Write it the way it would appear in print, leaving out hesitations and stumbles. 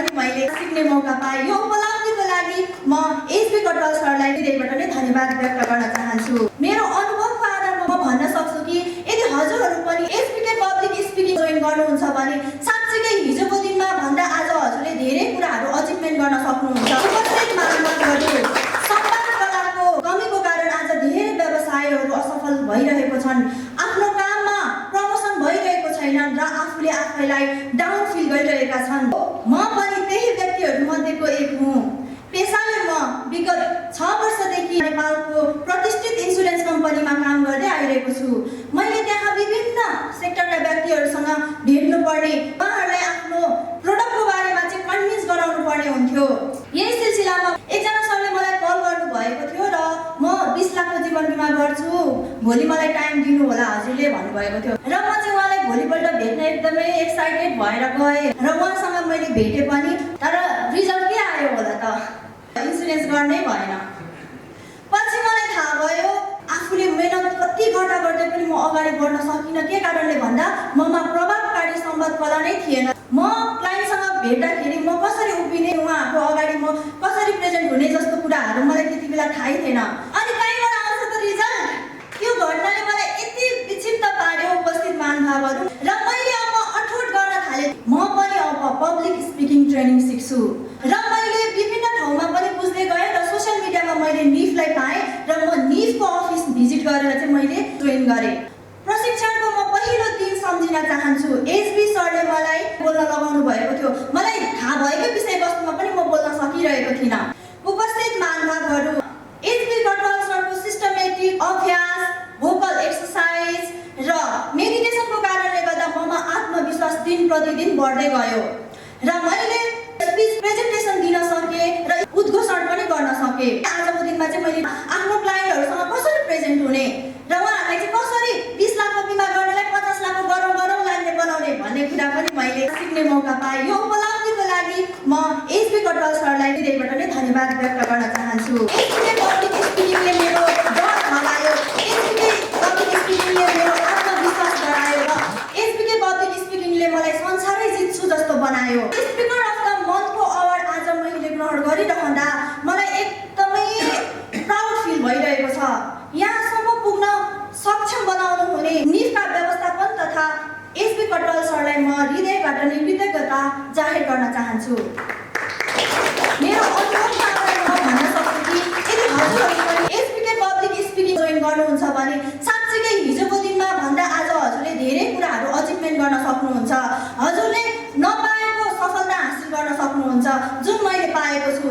पनि मैले सिक्ने मौका पाएँ। यो उपलब्धिको लागि म एसबी कटवाल सरलाई हृदयबाट नै धन्यवाद व्यक्त गर्न चाहन्छु। मेरो अनुभवको आधारमा म भन्न सक्छु कि यदि हजुरहरू पनि एसबीके पब्लिक स्पिकिङ जोइन गर्नुहुन्छ भने साँच्चै हिजोको दिनमा भन्दा आज हजुरले धेरै कुराहरू अचिभमेन्ट गर्न सक्नुहुन्छ। उपस्थित महानुभावहरू, संवाद कलाको कमीको कारण आज धेरै व्यवसायहरू असफल भइरहेको छन्। आफ्नो काममा प्रमोसन भइरहेको छैन र आफूले आफैलाई डाउन फिल गरिरहेका छन्। म पनि त्यही व्यक्तिहरू मध्येको एक हुँ। पेसाले म विगत 6 वर्षदेखि नेपालको प्रतिष्ठित इन्सुरेन्स कम्पनीमा काम गर्दै आइरहेको छु। मैले त्यहाँ विभिन्न सेक्टरका व्यक्तिहरूसँग भेट्नु पर्ने, उहाँहरूलाई आफ्नो प्रोडक्टको बारेमा चाहिँ कन्भिन्स गराउनु पर्ने हुन्थ्यो। यही सिलसिलामा एकजना सरले मलाई कल गर्नु भएको थियो र म 20 लाखको जीवन बिमा गर्छु, भोलि मलाई टाइम दिनु होला हजुरले भन्नुभएको थियो। र म चाहिँ उहाँलाई भोलिपल्ट भेट्न एकदमै एक्साइटेड भएर गएँ र उहाँसँग मैले भेटेँ पनि। तर रिजल्ट के आयो होला त? इन्सुरेन्स गर्नै भएन। पछि मलाई थाहा भयो आफूले मेहनत कति गर्दा गर्दै पनि म अगाडि बढ्न सकिनँ। के कारणले भन्दा ममा प्रभावकारी संवाद कला नै थिएन। म क्लाइन्टसँग भेट्दाखेरि म कसरी उभिने, उहाँहरूको अगाडि म कसरी प्रेजेन्ट हुने जस्तो कुराहरू मलाई त्यति बेला थाहै थिएन। अनि कहीँबाट आउँछ त रिजल्ट? त्यो घटनाले मलाई यति विक्षिप्त पार्यो उपस्थित महानुभावहरू, र मैले अब अठोट गर्न थालेँ। म पनि अब पब्लिक स्पिकिङ ट्रेनिङ सिक्छु र मैले विभिन्न ठाउँमा पनि बुझ्दै गएँ र सोसियल मिडियामा मैले निफलाई पाएँ र म निफको अफिस भिजिट गरेर चाहिँ मैले जोइन गरेँ। प्रशिक्षणको म पहिलो दिन सम्झिन चाहन्छु। एसबी सरले मलाई बोल्न लगाउनु भएको थियो। मलाई थाहा भएकै विषयवस्तुमा पनि म बोल्न सकिरहेको थिइनँ। उपस्थित महानुभावहरू, एसबी कटवाल सरको सिस्टमेटिक अभ्यास, भोकल एक्सर्साइज र मेडिटेसनको कारणले गर्दा ममा आत्मविश्वास दिन प्रतिदिन बढ्दै गयो र मैले स्पिच प्रेजेन्टेसन दिन सकेँ र उद्घोषण पनि गर्न सकेँ। आजको दिनमा चाहिँ मैले आफ्नो क्लाइन्टहरूसँग कसरी प्रेजेन्ट हुने र उहाँहरूलाई चाहिँ कसरी 20 लाखको बिमा गर्नेलाई 50 लाखको गरौँ गरौँ लाग्ने बनाउने भन्ने कुरा पनि मैले सिक्ने मौका पाएँ। यो उपलब्धिको लागि म एसबी कटवाल सरलाई हृदयबाट नै धन्यवाद व्यक्त गर्न चाहन्छु। एसबीके पब्लिक स्पिकिङले मेरो डर हरायो, एसबीके पब्लिक स्पिकिङले मेरो आत्मविश्वास बढायो र एसबीके पब्लिक स्पिकिङले मलाई संसारै जित्छु जस्तो बनायो। स्पिकर अफ द मन्थको अवार्ड आज मैले ग्रहण गरिरहँदा मलाई एकदमै प्राउड फिल भइरहेको छ। यहाँसम्म पुग्न सक्षम बनाउनु हुने निफका व्यवस्थापन तथा एसबी कटवाल सरलाई म हृदयबाट नै कृतज्ञता जाहेर गर्न चाहन्छु। मेरो अनुभवको आधारमा म भन्न सक्छु कि यदि हजुरहरू पनि एसबीके पब्लिक स्पिकिङ जोइन गर्नुहुन्छ भने साँच्चै हिजोको दिनमा भन्दा आज हजुरले धेरै कुराहरू अचिभमेन्ट गर्न सक्नुहुन्छ। हजुरले नपाएको सफलता हासिल गर्न सक्नुहुन्छ, जुन मैले पाएको छु।